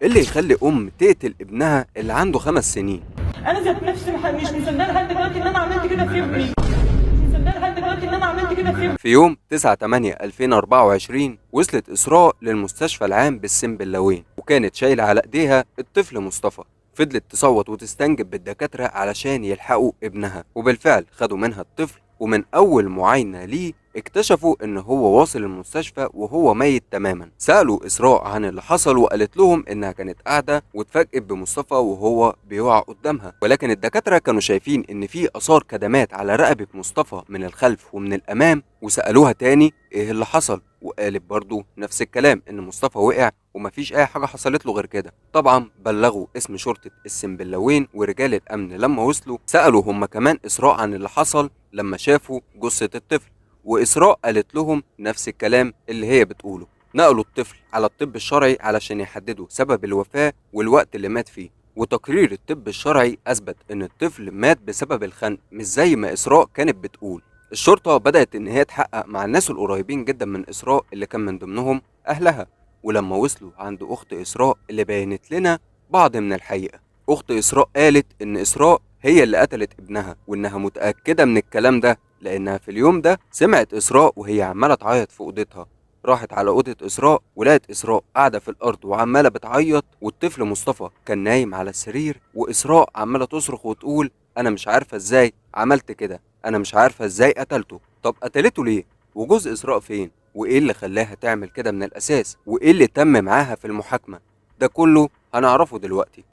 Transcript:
إيه اللي يخلي أم تقتل ابنها اللي عنده 5 سنين؟ انا ذات نفسي مش مصدقه لحد دلوقتي ان انا عملت كده في ابني. مش مصدقه لحد دلوقتي ان انا عملت كده في ابني. في يوم 9/8/2024 وصلت إسراء للمستشفى العام بالسنبلاوين، وكانت شايلة على إيديها الطفل مصطفى. فضلت تصوت وتستنجد بالدكاترة علشان يلحقوا ابنها، وبالفعل خدوا منها الطفل. ومن أول معاينة ليه اكتشفوا ان هو واصل المستشفى وهو ميت تماما. سألوا إسراء عن اللي حصل وقالت لهم انها كانت قاعدة واتفاجئت بمصطفى وهو بيقع قدامها، ولكن الدكاترة كانوا شايفين ان في آثار كدمات على رقبة مصطفى من الخلف ومن الأمام. وسألوها تاني ايه اللي حصل، وقالت برضو نفس الكلام، ان مصطفى وقع ومفيش اي حاجة حصلت له غير كده. طبعا بلغوا اسم شرطة السنبلاوين، ورجال الامن لما وصلوا سألوا هم كمان إسراء عن اللي حصل لما شافوا جثة الطفل، وإسراء قالت لهم نفس الكلام اللي هي بتقوله. نقلوا الطفل على الطب الشرعي علشان يحددوا سبب الوفاة والوقت اللي مات فيه، وتقرير الطب الشرعي أثبت إن الطفل مات بسبب الخنق، مش زي ما إسراء كانت بتقول. الشرطة بدأت إن هي تحقق مع الناس القريبين جدا من إسراء اللي كان من ضمنهم أهلها. ولما وصلوا عند أخت إسراء اللي بينت لنا بعض من الحقيقة، أخت إسراء قالت إن إسراء هي اللي قتلت ابنها، وإنها متأكدة من الكلام ده لأنها في اليوم ده سمعت إسراء وهي عمالة تعيط في أوضتها. راحت على أوضة إسراء ولقت إسراء قاعدة في الأرض وعمالة بتعيط، والطفل مصطفى كان نايم على السرير، وإسراء عمالة تصرخ وتقول أنا مش عارفة إزاي عملت كده، أنا مش عارفة إزاي قتلته. طب قتلته ليه؟ وجوز إسراء فين؟ وإيه اللي خلاها تعمل كده من الأساس؟ وإيه اللي تم معاها في المحاكمة؟ ده كله هنعرفه دلوقتي.